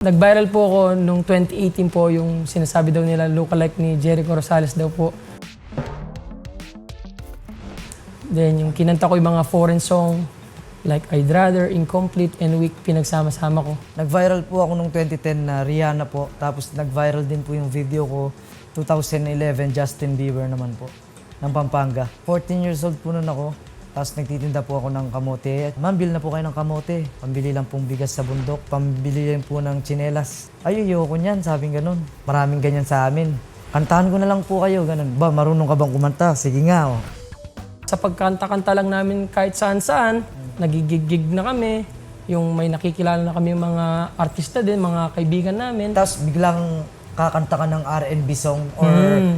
Nag-viral po ako nung 2018 po yung sinasabi daw nila lookalike ni Jericho Rosales daw po. Then yung kinanta ko yung mga foreign song like I'd Rather, Incomplete, and Weak, pinagsama-sama ko. Nag-viral po ako nung 2010 na Rihanna po. Tapos nag-viral din po yung video ko 2011 Justin Bieber naman po ng Pampanga. 14 years old po nun ako. Tapos nagtitinda po ako ng kamote. Ma'am, bil na po kayo ng kamote. Pambili lang pong bigas sa bundok. Pambili lang po ng tsinelas. Ay, ayoko niyan, sabing ganun. Maraming ganyan sa amin. Kantahan ko na lang po kayo, ganun. Ba, marunong ka bang kumanta? Sige nga, oh. Sa pagkanta-kanta lang namin kahit saan-saan, nagigig na kami. Yung may nakikilala na kami mga artista din, mga kaibigan namin. Tapos biglang kakanta ka ng R&B song or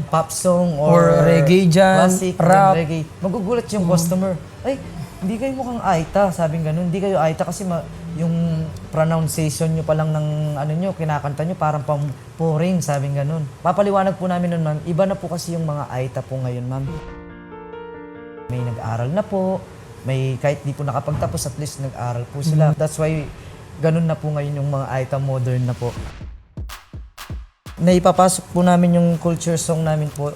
pop song Or reggae dyan, classic, rap. reggae. Magugulat yung customer. Ay, hindi kayo mukhang Aita, sabing ganun. Hindi kayo Aita kasi yung pronunciation nyo pa lang ng ano nyo, kinakanta nyo parang pampuring, sabing ganun. Papaliwanag po namin nun, ma'am. Iba na po kasi yung mga Aita po ngayon, ma'am. May nag-aral na po. May kahit di po nakapagtapos, at least nag-aral po sila. That's why ganun na po ngayon yung mga Aita modern na po. Naipapasok po namin yung culture song namin po.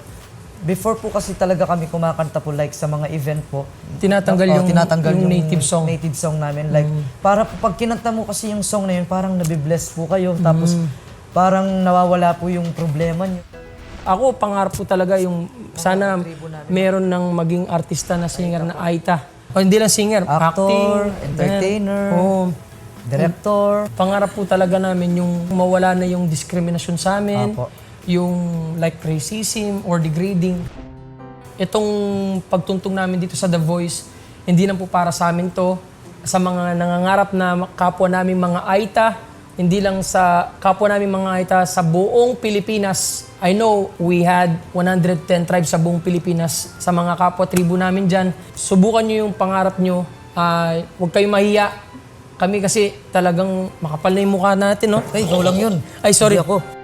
Before po kasi talaga kami kumakanta po like sa mga event po. Tinatanggal yung native song. Native song namin. Like, para po pag kinanta mo kasi yung song na yun, parang nabibless po kayo. Tapos parang nawawala po yung problema nyo. Ako, pangarap po talaga yung sana meron ng maging artista na singer na Aita. O hindi lang singer, Actor, acting, entertainer, Oo. director. Pangarap po talaga namin yung mawala na yung discrimination sa amin, Apo. yung like racism or degrading. Itong pagtuntong namin dito sa The Voice, hindi lang po para sa amin to, sa mga nangangarap na kapwa namin mga Aita, hindi lang sa kapwa namin mga Aita sa buong Pilipinas. I know we had 110 tribes sa buong Pilipinas. Sa mga kapwa tribo namin dyan, subukan nyo yung pangarap nyo. Huwag kayong mahiya. Kami kasi talagang makapal na yung mukha natin, no? Ay, ikaw lang yun. Ay, sorry. Hindi ako.